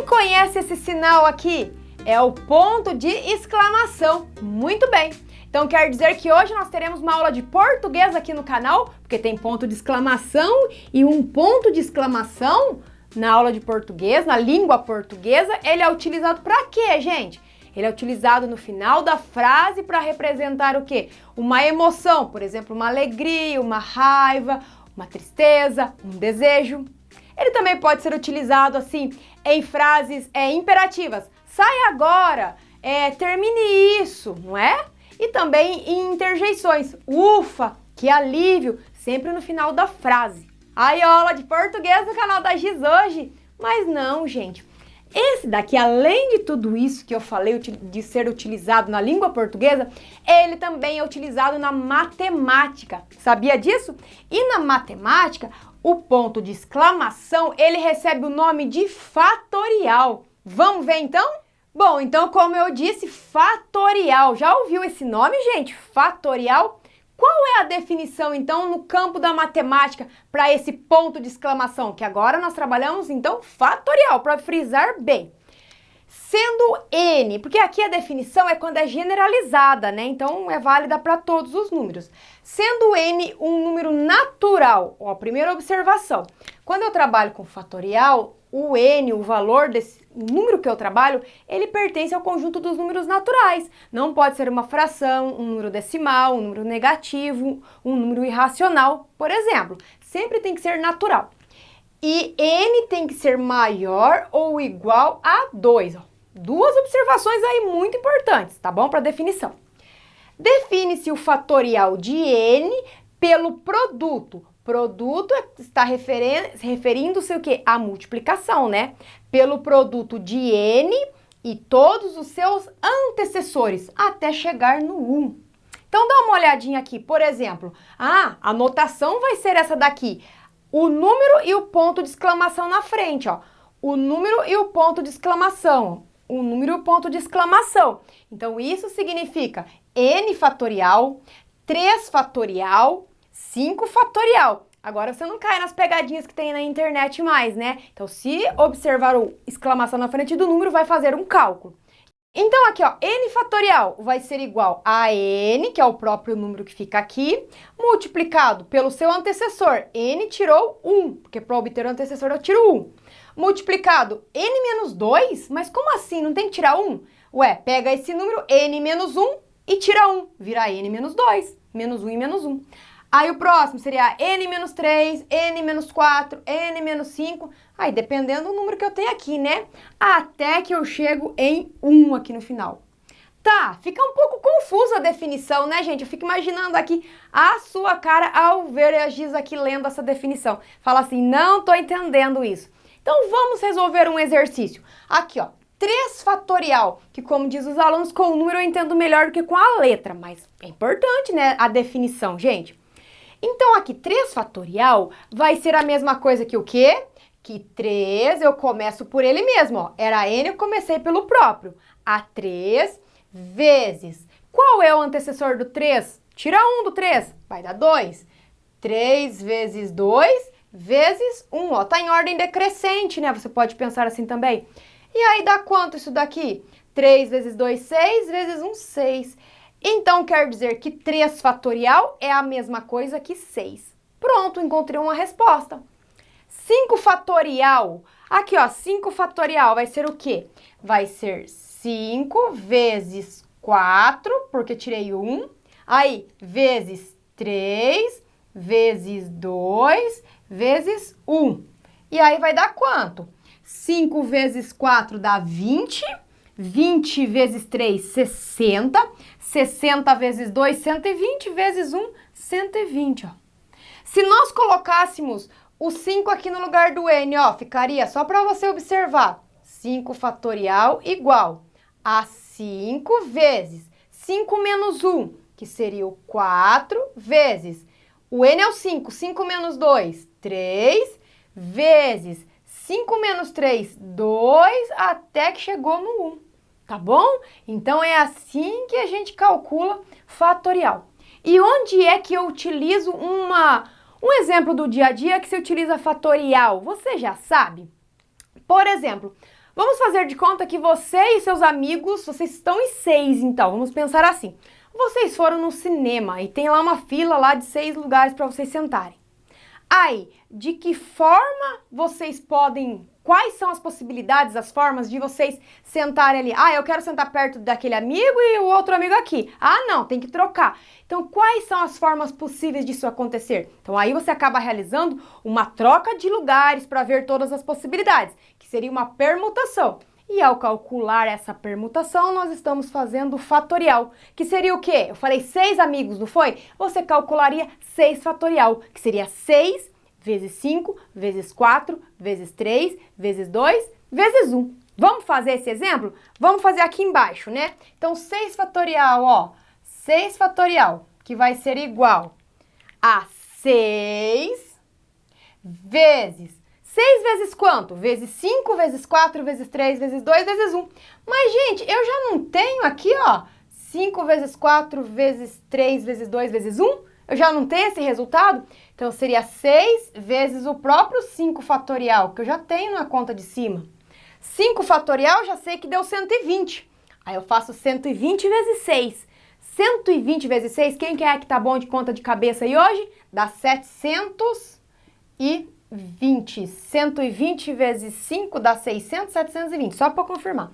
conhece esse sinal aqui? É o ponto de exclamação. Muito bem! Então quer dizer que hoje nós teremos uma aula de português aqui no canal, porque tem ponto de exclamação e um ponto de exclamação na aula de português, na língua portuguesa, ele é utilizado para quê, gente? Ele é utilizado no final da frase para representar o quê? Uma emoção, por exemplo, uma alegria, uma raiva, uma tristeza, um desejo. Ele também pode ser utilizado assim em frases imperativas. Sai agora, termine isso, não é? E também em interjeições. Ufa, que alívio, sempre no final da frase. Aí, aula de português no canal da Giz hoje. Mas não, gente. Esse daqui, além de tudo isso que eu falei de ser utilizado na língua portuguesa, ele também é utilizado na matemática. Sabia disso? E na matemática, o ponto de exclamação, ele recebe o nome de fatorial. Vamos ver então? Bom, então como eu disse, fatorial. Já ouviu esse nome, gente? Fatorial? Qual é a definição, então, no campo da matemática para esse ponto de exclamação? Que agora nós trabalhamos, então, fatorial, para frisar bem. Sendo n, porque aqui a definição é quando é generalizada, né? Então, é válida para todos os números. Sendo n um número natural, ó, primeira observação. Quando eu trabalho com fatorial, o n, o valor desse número que eu trabalho, ele pertence ao conjunto dos números naturais. Não pode ser uma fração, um número decimal, um número negativo, um número irracional, por exemplo. Sempre tem que ser natural. E n tem que ser maior ou igual a 2. Ó. Duas observações aí muito importantes, tá bom? Para definição. Define-se o fatorial de n pelo produto. Produto está referindo-se o quê? A multiplicação, né? Pelo produto de n e todos os seus antecessores, até chegar no 1. Então, dá uma olhadinha aqui. Por exemplo, a notação vai ser essa daqui. O número e o ponto de exclamação na frente, ó. O número e o ponto de exclamação. O número e o ponto de exclamação. Então, isso significa n fatorial, 3 fatorial, 5 fatorial. Agora você não cai nas pegadinhas que tem na internet mais, né? Então, se observar o exclamação na frente do número, vai fazer um cálculo. Então, aqui, ó, n fatorial vai ser igual a n, que é o próprio número que fica aqui, multiplicado pelo seu antecessor. N tirou 1, porque para obter o antecessor eu tiro 1. Multiplicado n menos 2? Mas como assim? Não tem que tirar 1? Ué, pega esse número, n menos 1, e tira 1. Vira n menos 2. Menos 1 e menos 1. Aí o próximo seria n menos 3, n menos 4, n menos 5. Aí dependendo do número que eu tenho aqui, né? Até que eu chego em 1 aqui no final. Tá, fica um pouco confusa a definição, né, gente? Eu fico imaginando aqui a sua cara ao ver a Giz aqui lendo essa definição. Fala assim, não tô entendendo isso. Então vamos resolver um exercício. Aqui, ó. 3 fatorial, que como diz os alunos, com o número eu entendo melhor do que com a letra, mas é importante, né, a definição, gente. Então aqui, 3 fatorial vai ser a mesma coisa que o quê? Que 3 eu começo por ele mesmo, ó. Era n, eu comecei pelo próprio. A 3 vezes. Qual é o antecessor do 3? Tira 1 do 3, vai dar 2. 3 vezes 2 vezes 1, ó. Tá em ordem decrescente, né? Você pode pensar assim também. E aí dá quanto isso daqui? 3 vezes 2, 6, vezes 1, 6. Então, quer dizer que 3 fatorial é a mesma coisa que 6. Pronto, encontrei uma resposta. 5 fatorial. Aqui, ó, 5 fatorial vai ser o quê? Vai ser 5 vezes 4, porque tirei 1. Aí, vezes 3, vezes 2, vezes 1. E aí vai dar quanto? 5 vezes 4 dá 20. 20 vezes 3, 60. 60 vezes 2, 120. Vezes 1, 120, ó. Se nós colocássemos o 5 aqui no lugar do n, ó, ficaria só para você observar. 5 fatorial igual a 5 vezes 5 menos 1, que seria o 4, vezes o n é o 5, 5 menos 2, 3, vezes 5 menos 3, 2, até que chegou no 1. Tá bom? Então, é assim que a gente calcula fatorial. E onde é que eu utilizo um exemplo do dia a dia que se utiliza fatorial? Você já sabe? Por exemplo, Vamos fazer de conta que você e seus amigos, vocês estão em 6, então. Vamos pensar assim. Vocês foram no cinema e tem lá uma fila lá de 6 lugares para vocês sentarem. Aí, de que forma vocês podem... Quais são as possibilidades, as formas de vocês sentarem ali? Ah, eu quero sentar perto daquele amigo e o outro amigo aqui. Ah, não, tem que trocar. Então, quais são as formas possíveis disso acontecer? Então, aí você acaba realizando uma troca de lugares para ver todas as possibilidades, que seria uma permutação. E ao calcular essa permutação, nós estamos fazendo o fatorial, que seria o quê? Eu falei 6 amigos, não foi? Você calcularia 6 fatorial, que seria 6 vezes 5, vezes 4, vezes 3, vezes 2, vezes 1. Vamos fazer esse exemplo? Vamos fazer aqui embaixo, né? Então, 6 fatorial, ó. 6 fatorial, que vai ser igual a 6 vezes... 6 vezes quanto? Vezes 5, vezes 4, vezes 3, vezes 2, vezes 1. Mas, gente, eu já não tenho aqui, ó, 5 vezes 4, vezes 3, vezes 2, vezes 1? Eu já não tenho esse resultado? Então, seria 6 vezes o próprio 5 fatorial, que eu já tenho na conta de cima. 5 fatorial, já sei que deu 120. Aí eu faço 120 vezes 6. 120 vezes 6, quem que é que tá bom de conta de cabeça aí hoje? Dá 720. 120 vezes 5 dá 600, 720, só para confirmar.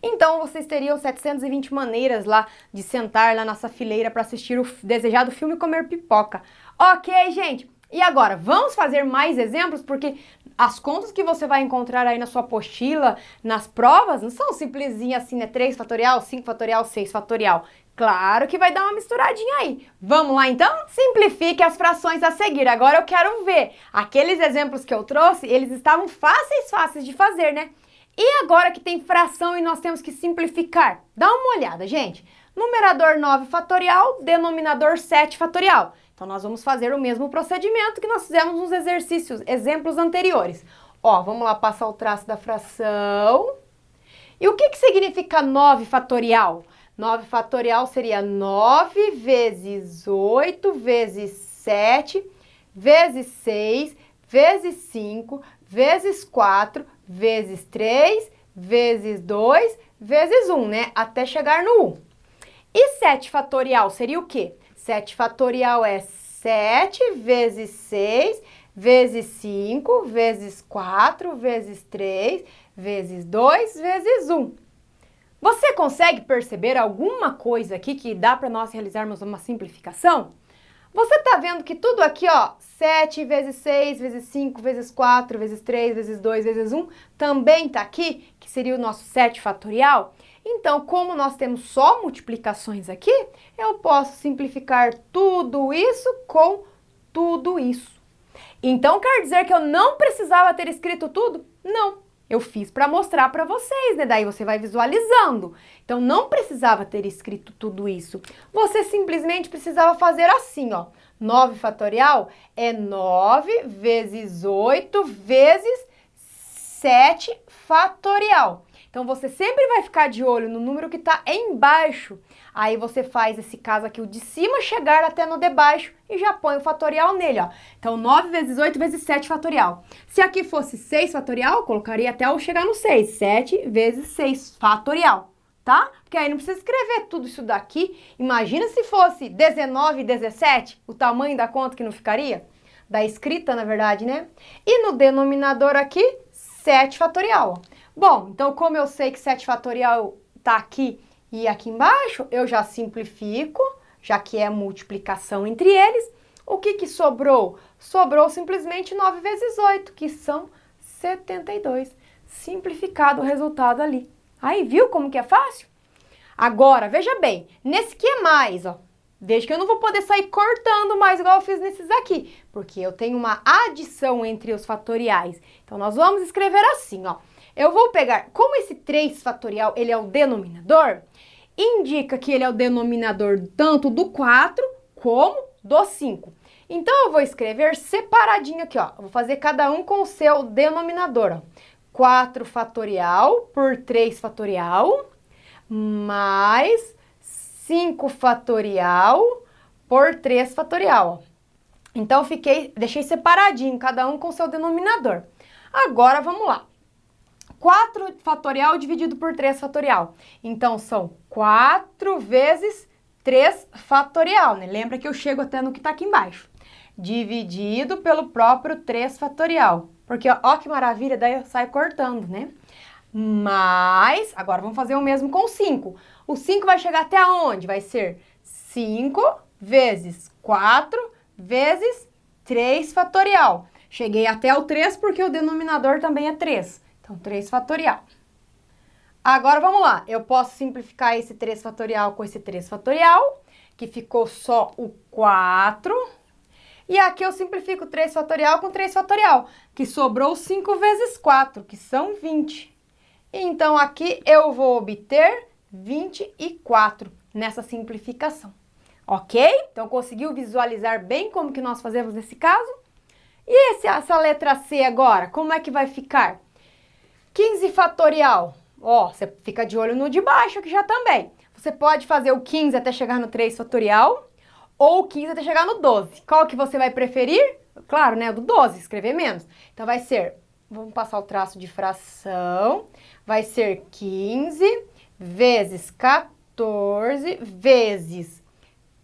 Então, vocês teriam 720 maneiras lá de sentar lá nessa fileira para assistir o desejado filme e comer pipoca. Ok, gente? E agora, vamos fazer mais exemplos, porque as contas que você vai encontrar aí na sua apostila, nas provas, não são simplesinhas assim, né? 3 fatorial, 5 fatorial, 6 fatorial. Claro que vai dar uma misturadinha aí. Vamos lá então? Simplifique as frações a seguir. Agora eu quero ver. Aqueles exemplos que eu trouxe, eles estavam fáceis de fazer, né? E agora que tem fração e nós temos que simplificar? Dá uma olhada, gente. Numerador 9 fatorial, denominador 7 fatorial. Então nós vamos fazer o mesmo procedimento que nós fizemos nos exemplos anteriores. Ó, vamos lá passar o traço da fração. E o que significa 9 fatorial? 9 fatorial seria 9 vezes 8 vezes 7 vezes 6 vezes 5 vezes 4 vezes 3 vezes 2 vezes 1, né? Até chegar no 1. E 7 fatorial seria o quê? 7 fatorial é 7 vezes 6 vezes 5 vezes 4 vezes 3 vezes 2 vezes 1. Você consegue perceber alguma coisa aqui que dá para nós realizarmos uma simplificação? Você está vendo que tudo aqui, ó, 7 vezes 6 vezes 5 vezes 4 vezes 3 vezes 2 vezes 1, também está aqui, que seria o nosso 7 fatorial? Então, como nós temos só multiplicações aqui, eu posso simplificar tudo isso com tudo isso. Então, quer dizer que eu não precisava ter escrito tudo? Não. Eu fiz para mostrar para vocês, né? Daí você vai visualizando. Então, não precisava ter escrito tudo isso. Você simplesmente precisava fazer assim, ó. 9 fatorial é 9 vezes 8 vezes 7 fatorial. Então, você sempre vai ficar de olho no número que está embaixo. Aí você faz esse caso aqui, o de cima, chegar até no de baixo e já põe o fatorial nele, ó. Então, 9 vezes 8 vezes 7 fatorial. Se aqui fosse 6 fatorial, colocaria até eu chegar no 6. 7 vezes 6 fatorial, tá? Porque aí não precisa escrever tudo isso daqui. Imagina se fosse 19 e 17, o tamanho da conta que não ficaria? Da escrita, na verdade, né? E no denominador aqui, 7 fatorial, ó. Bom, então como eu sei que 7 fatorial tá aqui e aqui embaixo, eu já simplifico, já que é multiplicação entre eles. O que sobrou? Sobrou simplesmente 9 vezes 8, que são 72. Simplificado o resultado ali. Aí, viu como que é fácil? Agora, veja bem, nesse que é mais, ó. Veja que eu não vou poder sair cortando mais igual eu fiz nesses aqui, porque eu tenho uma adição entre os fatoriais. Então, nós vamos escrever assim, ó. Eu vou pegar, como esse 3 fatorial, ele é o denominador, indica que ele é o denominador tanto do 4 como do 5. Então, eu vou escrever separadinho aqui, ó. Eu vou fazer cada um com o seu denominador, ó. 4 fatorial por 3 fatorial, mais 5 fatorial por 3 fatorial, ó. Então, deixei separadinho, cada um com o seu denominador. Agora, vamos lá. 4 fatorial dividido por 3 fatorial. Então, são 4 vezes 3 fatorial, né? Lembra que eu chego até no que tá aqui embaixo. Dividido pelo próprio 3 fatorial. Porque, ó que maravilha, daí eu saio cortando, né? Mas, agora vamos fazer o mesmo com 5. O 5 vai chegar até onde? Vai ser 5 vezes 4 vezes 3 fatorial. Cheguei até o 3 porque o denominador também é 3. Então, 3 fatorial. Agora, vamos lá. Eu posso simplificar esse 3 fatorial com esse 3 fatorial, que ficou só o 4. E aqui eu simplifico 3 fatorial com 3 fatorial, que sobrou 5 vezes 4, que são 20. Então, aqui eu vou obter 24 nessa simplificação. Ok? Então, conseguiu visualizar bem como que nós fazemos nesse caso? E essa letra C agora, como é que vai ficar? 15 fatorial. Ó, você fica de olho no de baixo aqui já também. Você pode fazer o 15 até chegar no 3 fatorial ou o 15 até chegar no 12. Qual que você vai preferir? Claro, né? Do 12, escrever menos. Então, vai ser, vamos passar o traço de fração, vai ser 15 vezes 14 vezes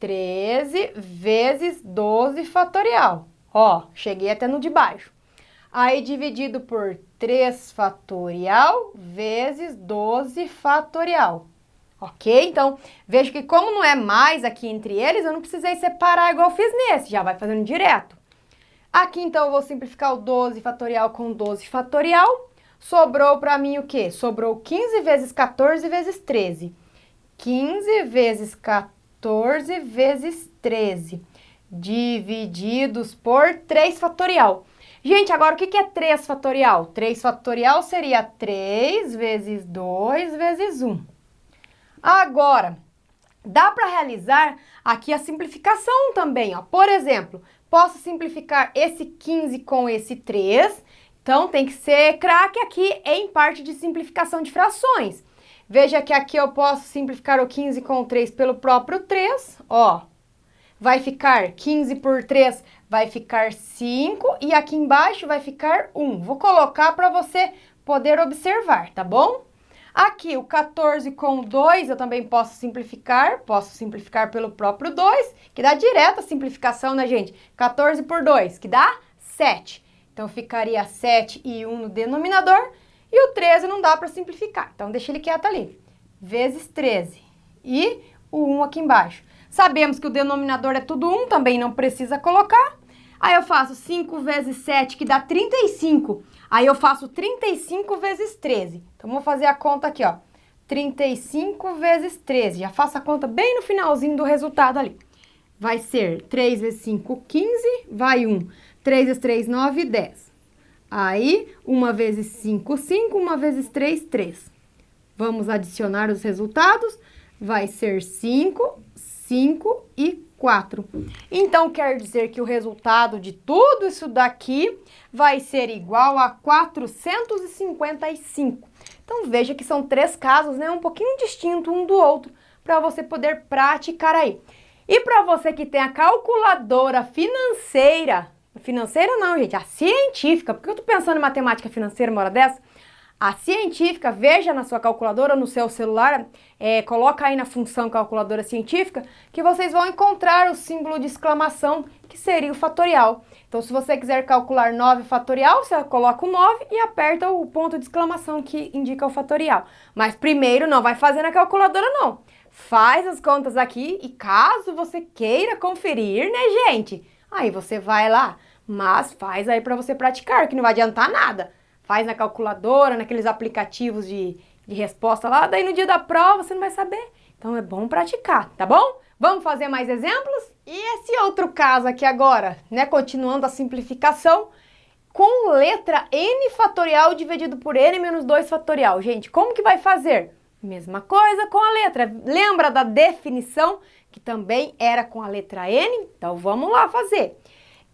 13 vezes 12 fatorial. Ó, cheguei até no de baixo. Aí, dividido por 3 fatorial vezes 12 fatorial. Ok? Então, veja que como não é mais aqui entre eles, eu não precisei separar igual eu fiz nesse, já vai fazendo direto. Aqui, então, eu vou simplificar o 12 fatorial com 12 fatorial. Sobrou para mim o quê? Sobrou 15 vezes 14 vezes 13. 15 vezes 14 vezes 13. Divididos por 3 fatorial. Gente, agora o que é 3 fatorial? 3 fatorial seria 3 vezes 2 vezes 1. Agora, dá para realizar aqui a simplificação também, ó. Por exemplo, posso simplificar esse 15 com esse 3. Então, tem que ser craque aqui em parte de simplificação de frações. Veja que aqui eu posso simplificar o 15 com o 3 pelo próprio 3, ó. Vai ficar 15 por 3, vai ficar 5 e aqui embaixo vai ficar 1. Vou colocar para você poder observar, tá bom? Aqui o 14 com o 2 eu também posso simplificar pelo próprio 2, que dá direto a simplificação, né, gente? 14 por 2, que dá 7. Então ficaria 7 e 1 no denominador e o 13 não dá para simplificar, então deixa ele quieto ali. Vezes 13 e o 1 aqui embaixo. Sabemos que o denominador é tudo 1, também não precisa colocar. Aí eu faço 5 vezes 7, que dá 35. Aí eu faço 35 vezes 13. Então, vou fazer a conta aqui, ó. 35 vezes 13. Já faço a conta bem no finalzinho do resultado ali. Vai ser 3 vezes 5, 15. Vai 1. 3 vezes 3, 9, 10. Aí, 1 vezes 5, 5. 1 vezes 3, 3. Vamos adicionar os resultados. Vai ser 5, 5 e 4. Então, quer dizer que o resultado de tudo isso daqui vai ser igual a 455. Então, veja que são 3 casos, né? Um pouquinho distinto um do outro, para você poder praticar aí. E para você que tem a calculadora financeira, financeira não, gente, a científica, porque eu tô pensando em matemática financeira uma hora dessa, a científica, veja na sua calculadora, no seu celular, coloca aí na função calculadora científica, que vocês vão encontrar o símbolo de exclamação, que seria o fatorial. Então, se você quiser calcular 9 fatorial, você coloca o 9 e aperta o ponto de exclamação que indica o fatorial. Mas primeiro não vai fazer na calculadora, não. Faz as contas aqui e caso você queira conferir, né, gente? Aí você vai lá, mas faz aí para você praticar, que não vai adiantar nada. Faz na calculadora, naqueles aplicativos de resposta lá, daí no dia da prova você não vai saber. Então é bom praticar, tá bom? Vamos fazer mais exemplos? E esse outro caso aqui agora, né, continuando a simplificação, com letra n fatorial dividido por n menos 2 fatorial. Gente, como que vai fazer? Mesma coisa com a letra. Lembra da definição, que também era com a letra n? Então vamos lá fazer.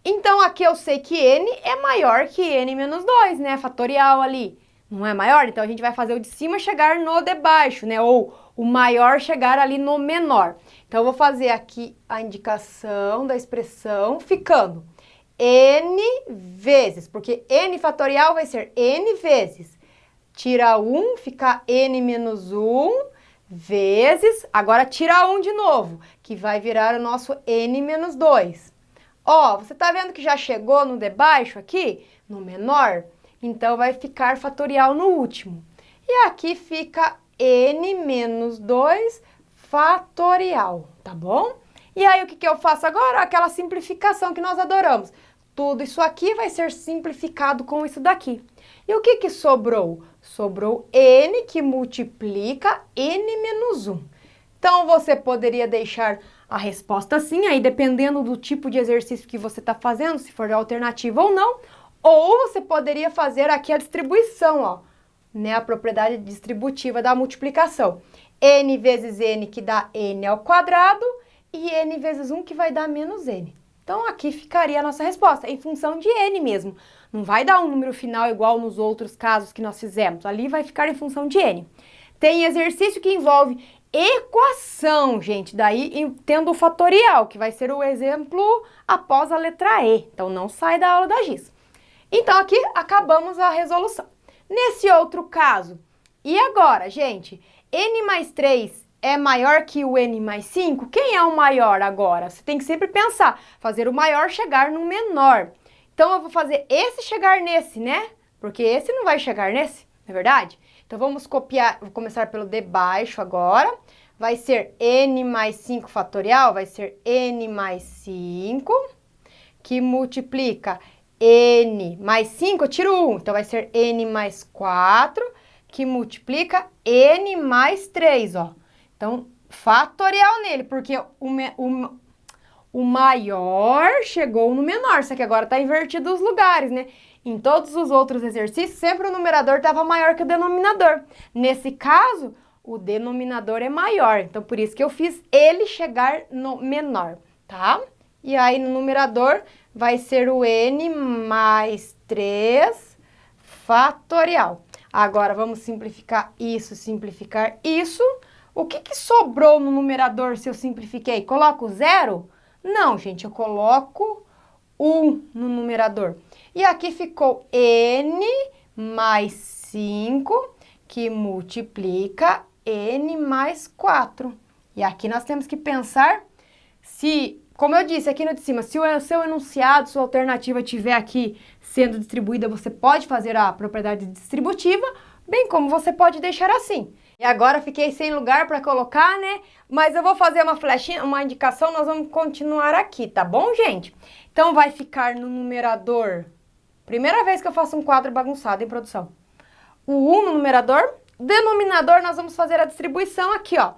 Então, aqui eu sei que n é maior que n menos 2, né? Fatorial ali. Não é maior? Então, a gente vai fazer o de cima chegar no de baixo, né? Ou o maior chegar ali no menor. Então, eu vou fazer aqui a indicação da expressão ficando n vezes, porque n fatorial vai ser n vezes tira 1, fica n menos 1, vezes, agora tira 1 de novo, que vai virar o nosso n menos 2. Ó, você tá vendo que já chegou no de baixo aqui, no menor? Então, vai ficar fatorial no último. E aqui fica n menos 2 fatorial, tá bom? E aí, o que eu faço agora? Aquela simplificação que nós adoramos. Tudo isso aqui vai ser simplificado com isso daqui. E o que sobrou? Sobrou n que multiplica n menos 1. Então, você poderia deixar a resposta assim, aí dependendo do tipo de exercício que você está fazendo, se for alternativa ou não. Ou você poderia fazer aqui a distribuição, ó, né? A propriedade distributiva da multiplicação. N vezes n que dá n ao quadrado e n vezes 1 que vai dar menos n. Então, aqui ficaria a nossa resposta, em função de n mesmo. Não vai dar um número final igual nos outros casos que nós fizemos. Ali vai ficar em função de n. Tem exercício que envolve equação, gente. Daí, tendo o fatorial, que vai ser o exemplo após a letra E. Então, não sai da aula da GIS. Então, aqui acabamos a resolução. Nesse outro caso, e agora, gente? N mais 3 é maior que o n mais 5? Quem é o maior agora? Você tem que sempre pensar, fazer o maior chegar no menor. Então, eu vou fazer esse chegar nesse, né? Porque esse não vai chegar nesse, não é verdade? Então, vamos copiar, vou começar pelo de baixo agora. Vai ser n mais 5 fatorial, vai ser n mais 5, que multiplica n mais 5, eu tiro 1, então vai ser n mais 4, que multiplica n mais 3, ó. Então, fatorial nele, porque o maior chegou no menor, só que agora está invertido os lugares, né? Em todos os outros exercícios, sempre o numerador estava maior que o denominador. Nesse caso, o denominador é maior, então por isso que eu fiz ele chegar no menor, tá? E aí, no numerador, vai ser o n mais 3 fatorial. Agora, vamos simplificar isso. O que sobrou no numerador se eu simplifiquei? Coloco 0? Não, gente, eu coloco 1 no numerador. E aqui ficou n mais 5, que multiplica n mais 4. E aqui nós temos que pensar se, como eu disse aqui no de cima, se o seu enunciado, sua alternativa estiver aqui sendo distribuída, você pode fazer a propriedade distributiva, bem como você pode deixar assim. E agora fiquei sem lugar para colocar, né? Mas eu vou fazer uma flechinha, uma indicação, nós vamos continuar aqui, tá bom, gente? Então, vai ficar no numerador, primeira vez que eu faço um quadro bagunçado em produção. O 1 no numerador, denominador, nós vamos fazer a distribuição aqui, ó.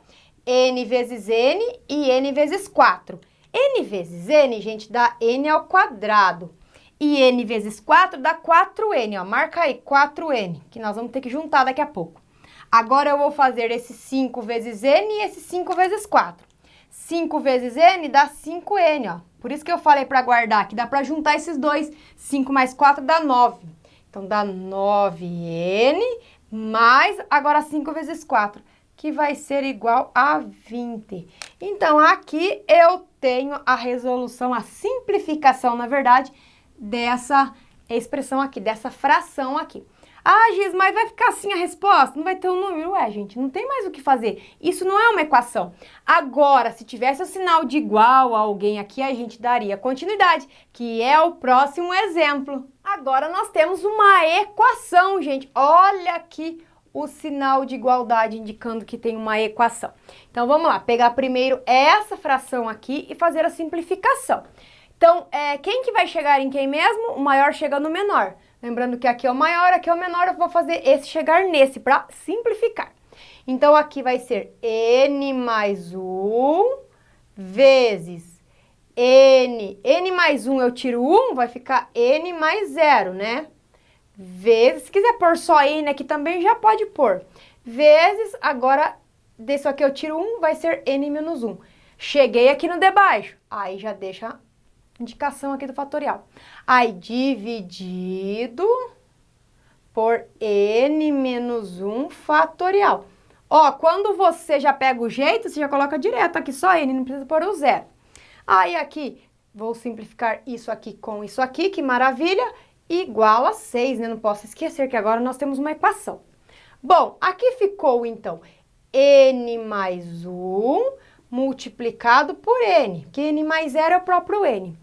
N vezes n e n vezes 4. N vezes n, gente, dá n ao quadrado. E n vezes 4 dá 4n, ó. Marca aí, 4n, que nós vamos ter que juntar daqui a pouco. Agora eu vou fazer esse 5 vezes n e esse 5 vezes 4. 5 vezes n dá 5n, ó. Por isso que eu falei para guardar, que dá para juntar esses dois. 5 mais 4 dá 9. Então, dá 9n mais, agora 5 vezes 4, que vai ser igual a 20. Então, aqui eu tenho a resolução, a simplificação, na verdade, dessa expressão aqui, dessa fração aqui. Ah, Giz, mas vai ficar assim a resposta? Não vai ter um número? Ué, gente, não tem mais o que fazer. Isso não é uma equação. Agora, se tivesse o sinal de igual a alguém aqui, a gente daria continuidade, que é o próximo exemplo. Agora, nós temos uma equação, gente. Olha aqui o sinal de igualdade indicando que tem uma equação. Então, vamos lá. Pegar primeiro essa fração aqui e fazer a simplificação. Então, quem que vai chegar em quem mesmo? O maior chega no menor. Lembrando que aqui é o maior, aqui é o menor, eu vou fazer esse chegar nesse para simplificar. Então, aqui vai ser n mais 1 vezes n mais 1 eu tiro 1, vai ficar n mais 0, né? Vezes, se quiser pôr só n aqui também, já pode pôr. Vezes, agora, desse aqui eu tiro 1, vai ser n menos 1. Cheguei aqui no de baixo, aí já deixa indicação aqui do fatorial. Aí, dividido por n menos 1 fatorial. Ó, quando você já pega o jeito, você já coloca direto aqui, só n, não precisa pôr o 0. Aí, aqui, vou simplificar isso aqui com isso aqui, que maravilha, igual a 6, né? Não posso esquecer que agora nós temos uma equação. Bom, aqui ficou, então, n mais 1 multiplicado por n, que n mais 0 é o próprio n,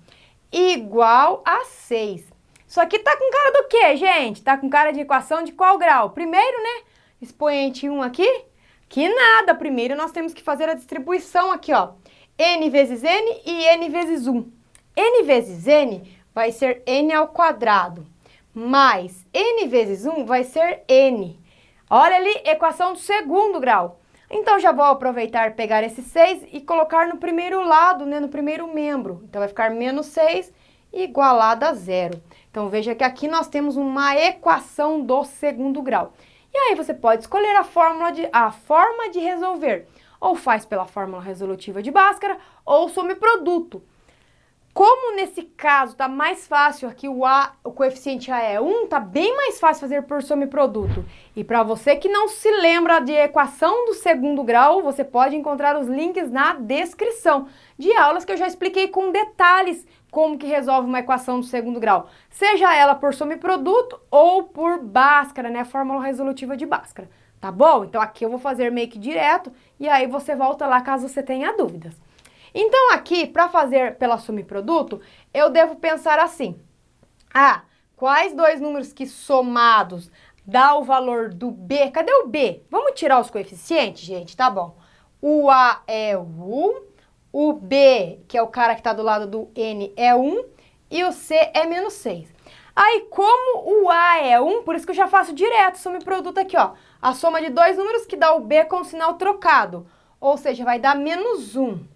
igual a 6. Isso aqui tá com cara do quê, gente? Tá com cara de equação de qual grau? Primeiro, né? Expoente 1 aqui? Que nada, primeiro nós temos que fazer a distribuição aqui, ó. N vezes n e n vezes 1. N vezes n vai ser n ao quadrado, mais n vezes 1 vai ser n. Olha ali, equação do segundo grau. Então, já vou aproveitar, pegar esse 6 e colocar no primeiro lado, né, no primeiro membro. Então, vai ficar menos 6 igualado a 0. Então, veja que aqui nós temos uma equação do segundo grau. E aí, você pode escolher a forma de resolver. Ou faz pela fórmula resolutiva de Bhaskara, ou some produto. Como nesse caso tá mais fácil aqui, o coeficiente A é 1, tá bem mais fácil fazer por soma e produto. E para você que não se lembra de equação do segundo grau, você pode encontrar os links na descrição de aulas que eu já expliquei com detalhes como que resolve uma equação do segundo grau. Seja ela por soma e produto ou por Bhaskara, né? Fórmula resolutiva de Bhaskara. Tá bom? Então aqui eu vou fazer meio que direto e aí você volta lá caso você tenha dúvidas. Então, aqui, para fazer pela soma e produto, eu devo pensar assim. Quais dois números que somados dá o valor do B? Cadê o B? Vamos tirar os coeficientes, gente? Tá bom. O A é 1, o B, que é o cara que está do lado do N, é 1, e o C é menos 6. Aí, como o A é 1, por isso que eu já faço direto soma e produto aqui, ó. A soma de dois números que dá o B com o sinal trocado, ou seja, vai dar menos 1.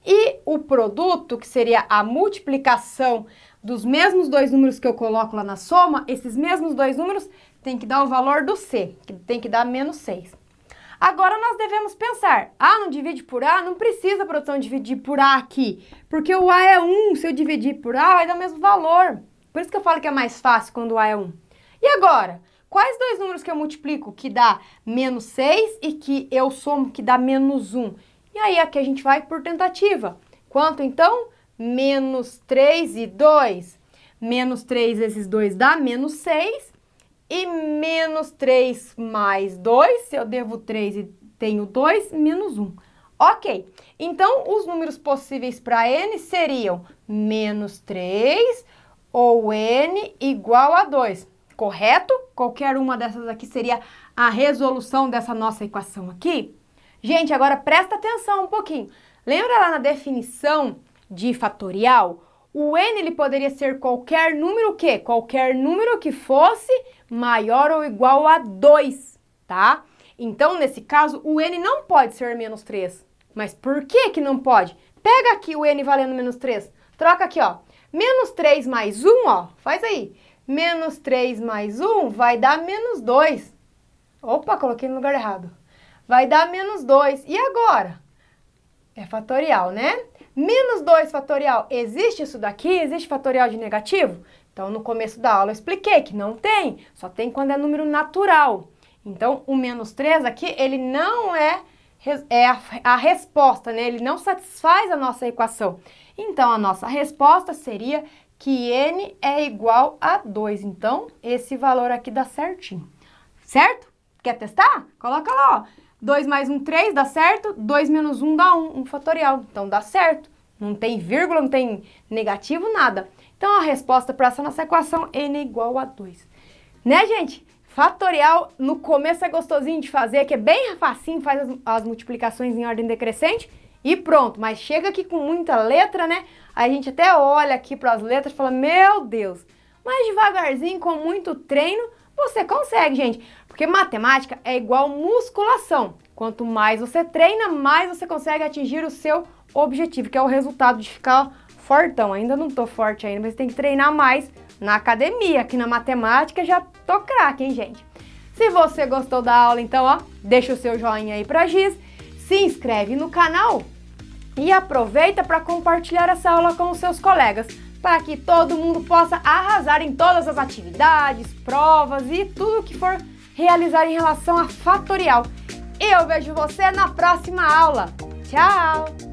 E o produto, que seria a multiplicação dos mesmos dois números que eu coloco lá na soma, esses mesmos dois números tem que dar o valor do C, que tem que dar menos 6. Agora nós devemos pensar, não divide por A? Não precisa, produção, dividir por A aqui, porque o A é 1, se eu dividir por A vai dar o mesmo valor. Por isso que eu falo que é mais fácil quando o A é 1. E agora, quais dois números que eu multiplico que dá menos 6 e que eu somo que dá menos 1? E aí, aqui a gente vai por tentativa. Quanto, então? Menos 3 e 2. Menos 3 vezes 2 dá menos 6. E menos 3 mais 2, se eu devo 3 e tenho 2, menos 1. Ok, então os números possíveis para n seriam menos 3 ou n igual a 2. Correto? Qualquer uma dessas aqui seria a resolução dessa nossa equação aqui. Gente, agora presta atenção um pouquinho. Lembra lá na definição de fatorial? O n ele poderia ser qualquer número que? Qualquer número que fosse maior ou igual a 2, tá? Então, nesse caso, o n não pode ser menos 3. Mas por que que não pode? Pega aqui o n valendo menos 3. Troca aqui, ó. Menos 3 mais 1, ó. Faz aí. Menos 3 mais 1 vai dar menos 2. Opa, coloquei no lugar errado. Vai dar menos 2. E agora? É fatorial, né? Menos 2 fatorial. Existe isso daqui? Existe fatorial de negativo? Então, no começo da aula eu expliquei que não tem. Só tem quando é número natural. Então, o menos 3 aqui, ele não é a resposta, né? Ele não satisfaz a nossa equação. Então, a nossa resposta seria que n é igual a 2. Então, esse valor aqui dá certinho. Certo? Quer testar? Coloca lá, ó. 2 mais 1, 3, dá certo? 2 menos 1 dá 1, um fatorial. Então, dá certo. Não tem vírgula, não tem negativo, nada. Então, a resposta para essa nossa equação, n é igual a 2. Né, gente? Fatorial, no começo é gostosinho de fazer, que é bem facinho, faz as multiplicações em ordem decrescente e pronto. Mas chega aqui com muita letra, né? A gente até olha aqui para as letras e fala, meu Deus. Mas devagarzinho, com muito treino, você consegue, gente. Porque matemática é igual musculação. Quanto mais você treina, mais você consegue atingir o seu objetivo, que é o resultado de ficar fortão. Ainda não tô forte ainda, mas tem que treinar mais na academia. Aqui na matemática já tô craque, hein, gente? Se você gostou da aula, então, ó, deixa o seu joinha aí pra Giz, se inscreve no canal e aproveita para compartilhar essa aula com os seus colegas, para que todo mundo possa arrasar em todas as atividades, provas e tudo que for realizar em relação a fatorial. Eu vejo você na próxima aula. Tchau!